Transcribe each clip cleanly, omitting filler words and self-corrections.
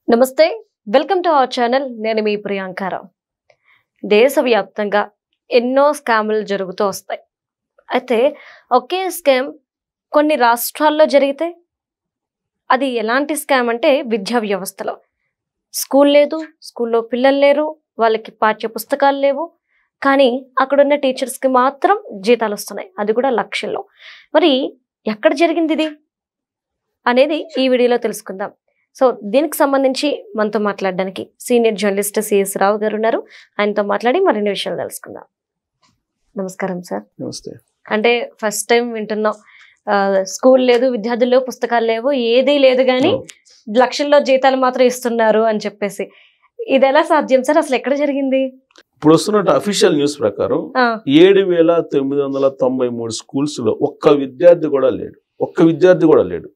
నమస్తే welcome to our channel నేను మీ ప్రియాంకారావు దేశవ్యాప్తంగా ఎన్నో స్కాములు జరుగుతూ వస్తాయి అయితే ఒకే స్కామ్ కొన్ని రాష్ట్రాల్లో జరిగితే అది ఎలాంటి స్కామ్ అంటే విద్యా వ్యవస్థలో స్కూల్ లేదు స్కూల్లో పిల్లలు లేరు వాళ్ళకి పాఠ్య పుస్తకాలు లేవు కానీ అక్కడున్న టీచర్స్కి మాత్రం జీతాలు వస్తున్నాయి అది కూడా లక్షల్లో మరి ఎక్కడ జరిగింది ఇది అనేది ఈ వీడియోలో తెలుసుకుందాం సో దీనికి సంబంధించి మనతో మాట్లాడడానికి సీనియర్ జర్నలిస్ట్ సిఎస్ రావు గారు ఉన్నారు ఆయనతో మాట్లాడి మరిన్ని విషయాలు తెలుసుకుందాం నమస్కారం సార్ నమస్తే అంటే ఫస్ట్ టైం వింటున్నాం స్కూల్ లేదు విద్యార్థులు పుస్తకాలు లేవు ఏదీ లేదు కానీ లక్షల్లో జీతాలు మాత్రం ఇస్తున్నారు అని చెప్పేసి ఇది ఎలా సాధ్యం సార్ అసలు ఎక్కడ జరిగింది ఇప్పుడు వస్తున్న అఫీషియల్ న్యూస్ ప్రకారం 7,993 స్కూల్స్ లో ఒక్క విద్యార్థి కూడా లేడు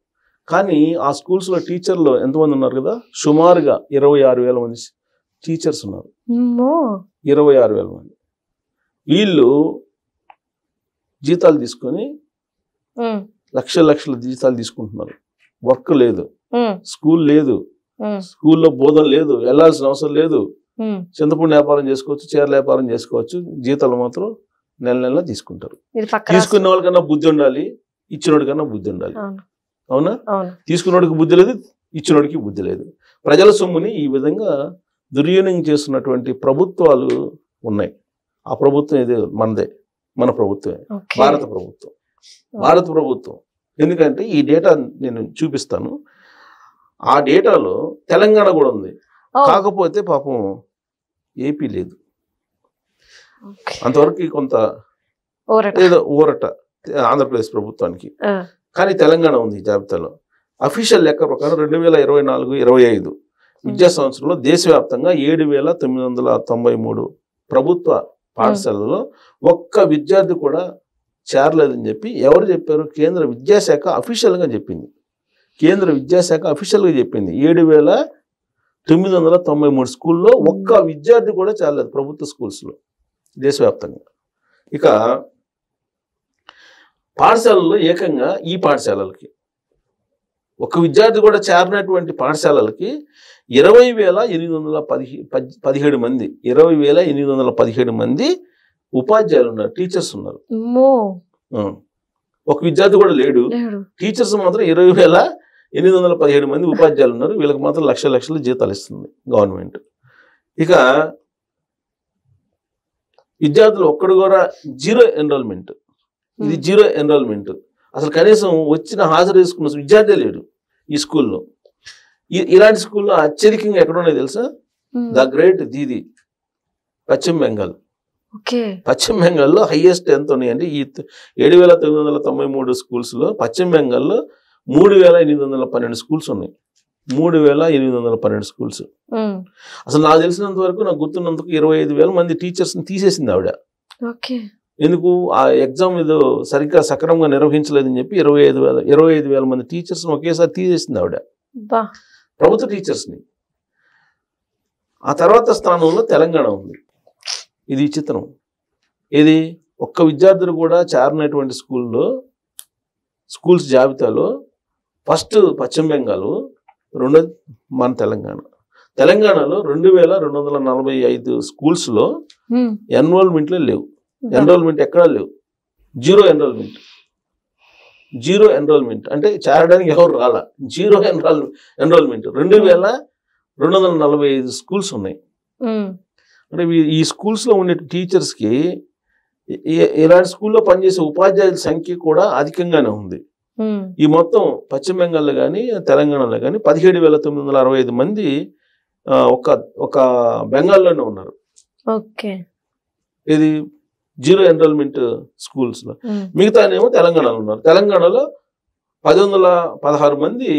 కానీ ఆ స్కూల్స్ లో టీచర్లు ఎంతమంది ఉన్నారు కదా సుమారుగా 26,000 మంది టీచర్స్ ఉన్నారు 26,000 మంది వీళ్ళు జీతాలు తీసుకొని లక్షల జీతాలు తీసుకుంటున్నారు వర్క్ లేదు స్కూల్ లేదు స్కూల్లో బోధన లేదు వెళ్ళాల్సిన అవసరం లేదు చింతపండు వ్యాపారం చేసుకోవచ్చు చీరల వ్యాపారం చేసుకోవచ్చు జీతాలు మాత్రం నెల తీసుకుంటారు తీసుకున్న వాళ్ళకన్నా బుద్ధి ఉండాలి ఇచ్చినోడికన్నా బుద్ధి ఉండాలి అవునా తీసుకున్నోడికి బుద్ధి లేదు ఇచ్చినోడికి బుద్ధి లేదు ప్రజల సొమ్ముని ఈ విధంగా దుర్వినియోగం చేస్తున్నటువంటి ప్రభుత్వాలు ఉన్నాయి ఆ ప్రభుత్వం ఇది మన ప్రభుత్వమే భారత ప్రభుత్వం ఎందుకంటే ఈ డేటా నేను చూపిస్తాను ఆ డేటాలో తెలంగాణ కూడా ఉంది కాకపోతే పాపం ఏపీ లేదు అంతవరకు కొంత ఏదో ఊరట ఆంధ్రప్రదేశ్ ప్రభుత్వానికి కానీ తెలంగాణ ఉంది జాబితాలో అఫీషియల్ లెక్క ప్రకారం 2024-25 విద్యా సంవత్సరంలో దేశవ్యాప్తంగా 7,993 ప్రభుత్వ పాఠశాలలో ఒక్క విద్యార్థి కూడా చేరలేదని చెప్పి ఎవరు చెప్పారు కేంద్ర విద్యాశాఖ అఫీషియల్గా చెప్పింది 7,993 స్కూల్లో ఒక్క విద్యార్థి కూడా చేరలేదు ప్రభుత్వ స్కూల్స్లో దేశవ్యాప్తంగా ఇక పాఠశాలల్లో ఏకంగా ఈ పాఠశాలలకి ఒక విద్యార్థి కూడా చేరినటువంటి పాఠశాలలకి 20,817 మంది 20,817 మంది ఉపాధ్యాయులు ఉన్నారు టీచర్స్ ఉన్నారు ఒక విద్యార్థి కూడా లేడు టీచర్స్ మాత్రం 20,817 మంది ఉపాధ్యాయులు ఉన్నారు వీళ్ళకి మాత్రం లక్షల జీతాలు ఇస్తుంది గవర్నమెంట్ ఇక విద్యార్థులు ఒక్కడు కూడా జీరో ఎన్రోల్మెంట్ ఇది జీరో ఎన్రోల్మెంట్ అసలు కనీసం వచ్చిన హాజరు చేసుకున్న విద్యార్థి లేడు ఈ స్కూల్లో ఇలాంటి స్కూల్లో అత్యధికంగా ఎక్కడ ఉన్నాయి తెలుసా ద గ్రేట్ దీది పశ్చిమ బెంగాల్లో హైయెస్ట్ ఎంత ఉన్నాయంటే ఈ 7,993 స్కూల్స్ లో పశ్చిమ బెంగాల్లో 3,812 స్కూల్స్ ఉన్నాయి 3,812 స్కూల్స్ అసలు నాకు తెలిసినంత వరకు నాకు గుర్తున్నందుకు 25,000 మంది టీచర్స్ ని తీసేసింది ఆవిడ ఎందుకు ఆ ఎగ్జామ్ ఏదో సరిగ్గా సక్రమంగా నిర్వహించలేదని చెప్పి 25,000 మంది టీచర్స్ ఒకేసారి తీసేసింది ఆవిడ ప్రభుత్వ టీచర్స్ ని ఆ తర్వాత స్థానంలో తెలంగాణ ఉంది ఇది విచిత్రం ఇది ఒక్క విద్యార్థులు కూడా చేరినటువంటి స్కూల్స్ జాబితాలో ఫస్ట్ పశ్చిమ బెంగాల్ రెండోది మన తెలంగాణలో 2,245 స్కూల్స్ లో ఎన్రోల్మెంట్లో లేవు ఎన్రోల్మెంట్ ఎక్కడా లేవు జీరో ఎన్రోల్మెంట్ అంటే చేరడానికి ఎవరు రాలా జీరో ఎన్రోల్మెంట్ 2,245 స్కూల్స్ ఉన్నాయి అంటే ఈ స్కూల్స్ లో ఉండే టీచర్స్ కి ఇలాంటి స్కూల్లో పనిచేసే ఉపాధ్యాయుల సంఖ్య కూడా అధికంగానే ఉంది ఈ మొత్తం పశ్చిమ బెంగాల్లో కానీ తెలంగాణలో కానీ 17,965 మంది ఒక బెంగాల్లోనే ఉన్నారు ఇది జీరో ఎన్రోల్మెంట్ స్కూల్స్ లో మిగతానేమో తెలంగాణలో ఉన్నారు తెలంగాణలో 1,116 మంది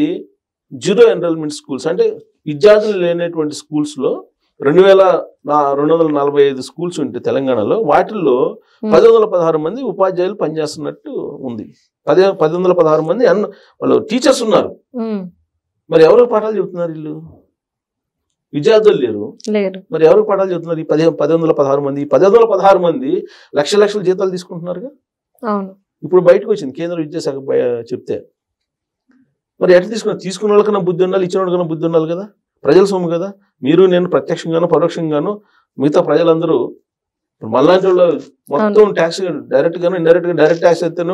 జీరో ఎన్రోల్మెంట్ స్కూల్స్ అంటే విద్యార్థులు లేనటువంటి స్కూల్స్ లో 2,245 స్కూల్స్ ఉంటాయి తెలంగాణలో వాటిల్లో 1,116 మంది ఉపాధ్యాయులు పనిచేస్తున్నట్టు ఉంది 1,116 మంది వాళ్ళు టీచర్స్ ఉన్నారు మరి ఎవరికి పాఠాలు చెబుతున్నారు వీళ్ళు విద్యార్థులు లేరు మరి ఎవరికి పాఠాలు చెబుతున్నారు ఈ 1,116 మంది 1,116 మంది లక్షల జీతాలు తీసుకుంటున్నారుగా ఇప్పుడు బయటకు వచ్చింది కేంద్ర విద్యాశాఖ చెప్తే మరి ఎట్లా తీసుకున్న వాళ్ళకన్నా బుద్ధి ఉండాలి ఇచ్చిన వాళ్ళకన్నా బుద్ధి ఉండాలి కదా ప్రజల సొమ్ము కదా. మీరు నేను ప్రత్యక్షంగానో పరోక్షంగానో మిగతా ప్రజలందరూ మళ్ళాంటి వాళ్ళు మొత్తం ట్యాక్స్ డైరెక్ట్ గాను ఇండైరెక్ట్ గా, డైరెక్ట్ ట్యాక్స్ అయితేనే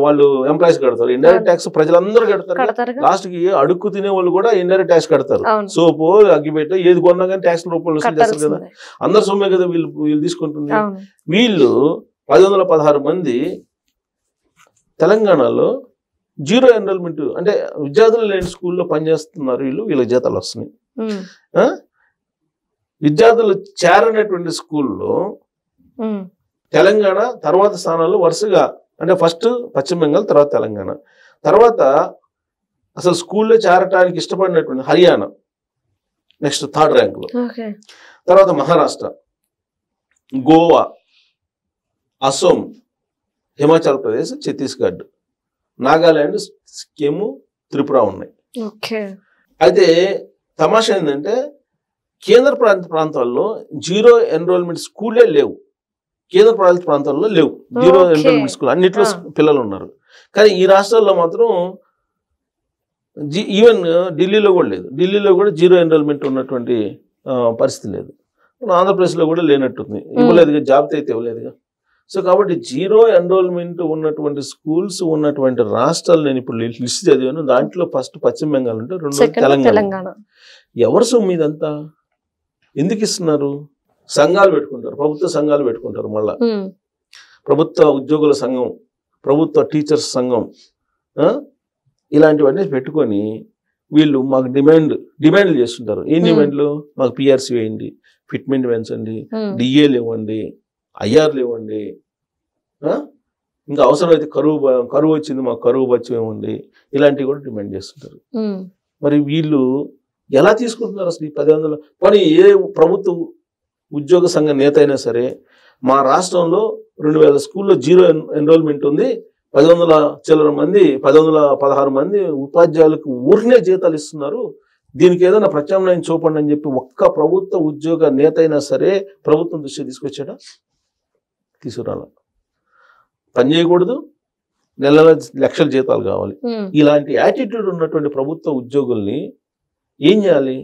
వాళ్ళు ఎంప్లాయీస్ కడతారు, ఇండైరెక్ట్ ట్యాక్స్ ప్రజలందరూ కడతారు. లాస్ట్ కి అడుక్కు తినే వాళ్ళు కూడా ఇండైరెక్ట్ ట్యాక్స్ కడతారు. సోపు అగ్గిపెట్ట ఏది కొన్నా కానీ ట్యాక్స్ రూపంలో వసూలు చేస్తారు కదా. అందరు సొమ్మే కదా వీళ్ళు తీసుకుంటుంది. వీళ్ళు 1016 మంది తెలంగాణలో జీరో ఎన్రోల్మెంట్, అంటే విద్యార్థులు లేని స్కూల్లో పనిచేస్తున్నారు. వీళ్ళకి జీతాలు వస్తున్నాయి. విద్యార్థులు చేరనటువంటి స్కూల్లో తెలంగాణ తర్వాత స్థానాల్లో వరుసగా, అంటే ఫస్ట్ పశ్చిమ బెంగాల్, తర్వాత తెలంగాణ, తర్వాత అసలు స్కూల్లో చేరటానికి ఇష్టపడినటువంటి హర్యానా నెక్స్ట్ 3rd ర్యాంకులో, తర్వాత మహారాష్ట్ర, గోవా, అసోం, హిమాచల్ ప్రదేశ్, ఛత్తీస్గఢ్, నాగాలాండ్, సిక్కిం, త్రిపుర ఉన్నాయి. అయితే తమాషా ఏంటంటే కేంద్ర ప్రాంతాల్లో జీరో ఎన్రోల్మెంట్ స్కూలే లేవు. కేంద్ర ప్రాంతాల్లో లేవు జీరో ఎన్రోల్మెంట్ స్కూల్, అన్నిట్లో పిల్లలు ఉన్నారు. కానీ ఈ రాష్ట్రాల్లో మాత్రం ఈవెన్ ఢిల్లీలో కూడా లేదు. ఢిల్లీలో కూడా జీరో ఎన్రోల్మెంట్ ఉన్నటువంటి పరిస్థితి లేదు. ఆంధ్రప్రదేశ్లో కూడా లేనట్టుంది, ఇవ్వలేదుగా, జాబితా అయితే ఇవ్వలేదుగా. సో కాబట్టి జీరో ఎన్రోల్మెంట్ ఉన్నటువంటి స్కూల్స్ ఉన్నటువంటి రాష్ట్రాలు నేను ఇప్పుడు లిస్ట్ చదివాను. దాంట్లో ఫస్ట్ పశ్చిమ బెంగాల్ ఉంటే, 2 తెలంగాణ. ఎవరు సొమ్ము ఇదంతా? ఎందుకు ఇస్తున్నారు? సంఘాలు పెట్టుకుంటారు, ప్రభుత్వ సంఘాలు పెట్టుకుంటారు. మళ్ళా ప్రభుత్వ ఉద్యోగుల సంఘం, ప్రభుత్వ టీచర్స్ సంఘం, ఇలాంటివన్నీ పెట్టుకొని వీళ్ళు మాకు డిమాండ్లు చేస్తుంటారు. ఏం డిమాండ్లు? మాకు పిఆర్సీ వేయండి, ఫిట్మెంట్ పెంచండి, డిఏలు ఇవ్వండి, ఐఆర్లు ఇవ్వండి, ఇంకా అవసరమైతే కరువు వచ్చింది మాకు కరువు బత్యం ఇవ్వండి, ఇలాంటివి కూడా డిమాండ్ చేస్తుంటారు. మరి వీళ్ళు ఎలా తీసుకుంటున్నారు అసలు ఈ 1000? కానీ ఏ ప్రభుత్వ ఉద్యోగ సంఘ నేత అయినా సరే, మా రాష్ట్రంలో 2000 స్కూల్లో జీరో ఎన్రోల్మెంట్ ఉంది, 1116 మంది ఉపాధ్యాయులకు ఊరినే జీతాలు ఇస్తున్నారు, దీనికి ఏదైనా ప్రత్యామ్నాయం చూపండి అని చెప్పి ఒక్క ప్రభుత్వ ఉద్యోగ నేత అయినా సరే ప్రభుత్వం దృష్టి తీసుకొచ్చాడా? తీసుకురాల. పని చేయకూడదు, నెల లక్షల జీతాలు కావాలి. ఇలాంటి యాటిట్యూడ్ ఉన్నటువంటి ప్రభుత్వ ఉద్యోగుల్ని ఏం చేయాలి?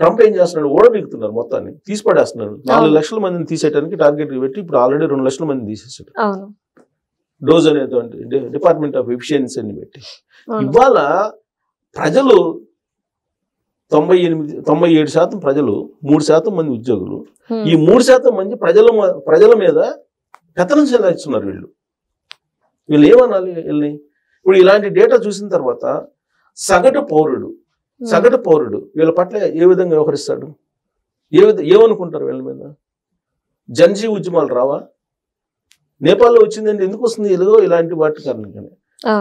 ట్రంప్ ఏం చేస్తున్నాడు? ఓడబిగుతున్నారు, మొత్తాన్ని తీసి పడేస్తున్నాడు. 4 లక్షల మందిని తీసేయడానికి టార్గెట్ పెట్టి ఇప్పుడు ఆల్రెడీ 2 లక్షల మంది తీసేసాడు. డోజ్ అనేటువంటి డిపార్ట్మెంట్ ఆఫ్ ఎఫిషియన్సీ అని పెట్టి ఇవాళ ప్రజలు 97% ప్రజలు, 3% మంది ఉద్యోగులు, ఈ 3% మంది ప్రజల మీద పెత్తనం చెల్లిస్తున్నారు. వీళ్ళు ఏమనాలి వీళ్ళని? ఇప్పుడు ఇలాంటి డేటా చూసిన తర్వాత సగటు పౌరుడు వీళ్ళ పట్ల ఏ విధంగా వ్యవహరిస్తాడు? ఏమనుకుంటారు వీళ్ళ మీద? జన్జీ ఉద్యమాలు రావా? నేపాల్లో వచ్చిందంటే ఎందుకు వస్తుంది? ఇలాంటి వాటి కారణంగానే.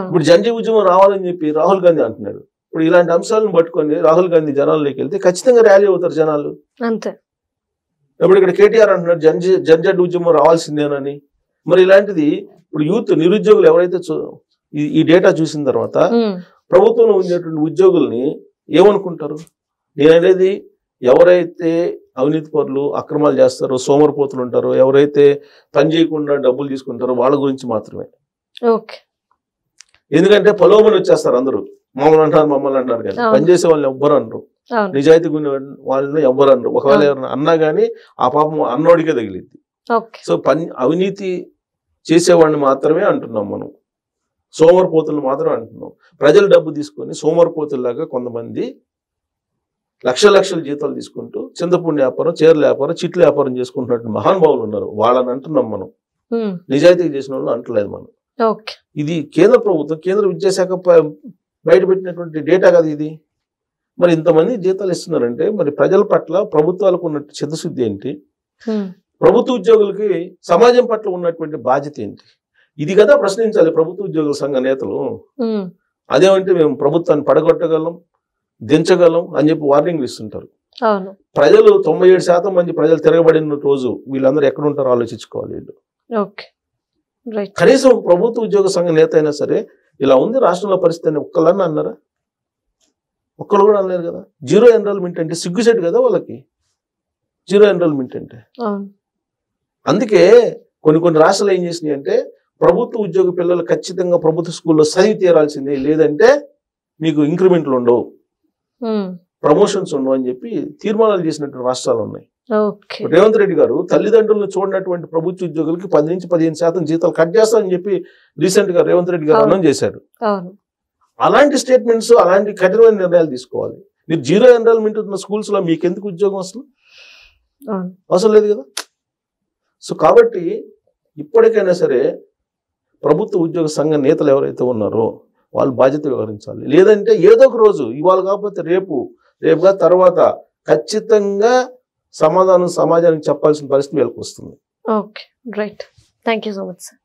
ఇప్పుడు జన్జీ ఉద్యమం రావాలని చెప్పి రాహుల్ గాంధీ అంటున్నాడు. ఇప్పుడు ఇలాంటి అంశాలను పట్టుకొని రాహుల్ గాంధీ జనాల్లోకి వెళ్తే ఖచ్చితంగా ర్యాలీ అవుతారు జనాలు. అంతే. ఇప్పుడు ఇక్కడ కేటీఆర్ అంటున్నాడు జన్జడ్ ఉద్యమం రావాల్సిందేనని. మరి ఇలాంటిది ఇప్పుడు యూత్ నిరుద్యోగులు ఎవరైతే ఈ డేటా చూసిన తర్వాత ప్రభుత్వంలో ఉండేటువంటి ఉద్యోగుల్ని ఏమనుకుంటారు? నేననేది ఎవరైతే అవినీతి పరులు, అక్రమాలు చేస్తారో, సోమరిపోతులు ఉంటారో, ఎవరైతే పని చేయకుండా డబ్బులు తీసుకుంటారో వాళ్ళ గురించి మాత్రమే. ఎందుకంటే పొలోమని వచ్చేస్తారు అందరూ, మమ్మల్ని అంటారు కానీ పనిచేసే వాళ్ళని ఎవ్వరు అనరు, నిజాయితీ వాళ్ళని ఎవ్వరు అనరు. ఒకవేళ ఎవరైనా అన్నా కానీ ఆ పాపం అన్నోడికే తగిలిద్ది. సో అవినీతి చేసేవాడిని మాత్రమే అంటున్నాం మనం, సోమరిపోతులు మాత్రం అంటున్నాం. ప్రజలు డబ్బు తీసుకొని సోమరిపోతుల్లాగా కొంతమంది లక్షల జీతాలు తీసుకుంటూ చింతపండు వ్యాపారం, చీరల వ్యాపారం, చిట్ల వ్యాపారం చేసుకుంటున్నట్టు మహానుభావులు ఉన్నారు. వాళ్ళని అంటున్నాం మనం, నిజాయితీ చేసిన వాళ్ళు అంటలేదు మనం. ఇది కేంద్ర ప్రభుత్వం, కేంద్ర విద్యాశాఖ బయటపెట్టినటువంటి డేటా కదా ఇది. మరి ఇంతమంది జీతాలు ఇస్తున్నారంటే మరి ప్రజల పట్ల ప్రభుత్వాలకు ఉన్న చిత్తశుద్ధి ఏంటి? ప్రభుత్వ ఉద్యోగులకి సమాజం పట్ల ఉన్నటువంటి బాధ్యత ఏంటి? ఇది కదా ప్రశ్నించాలి ప్రభుత్వ ఉద్యోగుల సంఘ నేతలు. అదేమంటే మేము ప్రభుత్వాన్ని పడగొట్టగలం, దించగలం అని చెప్పి వార్నింగ్లు ఇస్తుంటారు. ప్రజలు 97% మంది ప్రజలు తిరగబడిన రోజు వీళ్ళందరూ ఎక్కడ ఉంటారో ఆలోచించుకోవాలి వీళ్ళు. కనీసం ప్రభుత్వ ఉద్యోగ సంఘ నేత అయినా సరే ఇలా ఉంది రాష్ట్రంలో పరిస్థితి అని ఒక్కళ్ళన్నా అన్నారా? ఒక్కళ్ళు కూడా అనలేరు కదా. జీరో ఎన్రోల్మెంట్ అంటే సిగ్గుసేటు కదా వాళ్ళకి, జీరో ఎన్రోల్మెంట్ అంటే. అందుకే కొన్ని రాష్ట్రాలు ఏం చేసినాయి అంటే ప్రభుత్వ ఉద్యోగ పిల్లలు ఖచ్చితంగా ప్రభుత్వ స్కూల్లో చదివి తీరాల్సిందే, లేదంటే మీకు ఇంక్రిమెంట్లు ఉండవు. ప్రమోషన్స్ ఉండవు అని చెప్పి తీర్మానాలు చేసినటువంటి రాష్ట్రాలు ఉన్నాయి. ఓకే. రేవంత్ రెడ్డి గారు తల్లిదండ్రులను చూడనటువంటి ప్రభుత్వ ఉద్యోగులకి 10 నుంచి 15% జీతాలు కట్ చేస్తారని చెప్పి రీసెంట్ గా రేవంత్ రెడ్డి గారు అనౌన్స్ చేశారు. అలాంటి స్టేట్మెంట్స్, అలాంటి కఠినమైన నిర్ణయాలు తీసుకోవాలి. మీరు 0 ఎన్రోల్మెంట్ ఉన్న స్కూల్స్ లో మీకు ఎందుకు ఉద్యోగం అసలు అవసరం లేదు కదా. సో కాబట్టి ఇప్పటికైనా సరే ప్రభుత్వ ఉద్యోగ సంఘ నేతలు ఎవరైతే ఉన్నారో వాళ్ళు బాధ్యత వ్యవహరించాలి. లేదంటే ఏదో ఒక రోజు, ఇవాళ కాకపోతే రేపుగా తర్వాత ఖచ్చితంగా సమాధానం సమాజానికి చెప్పాల్సిన పరిస్థితి వీళ్ళకి వస్తుంది. Okay, right. Thank you so much sir.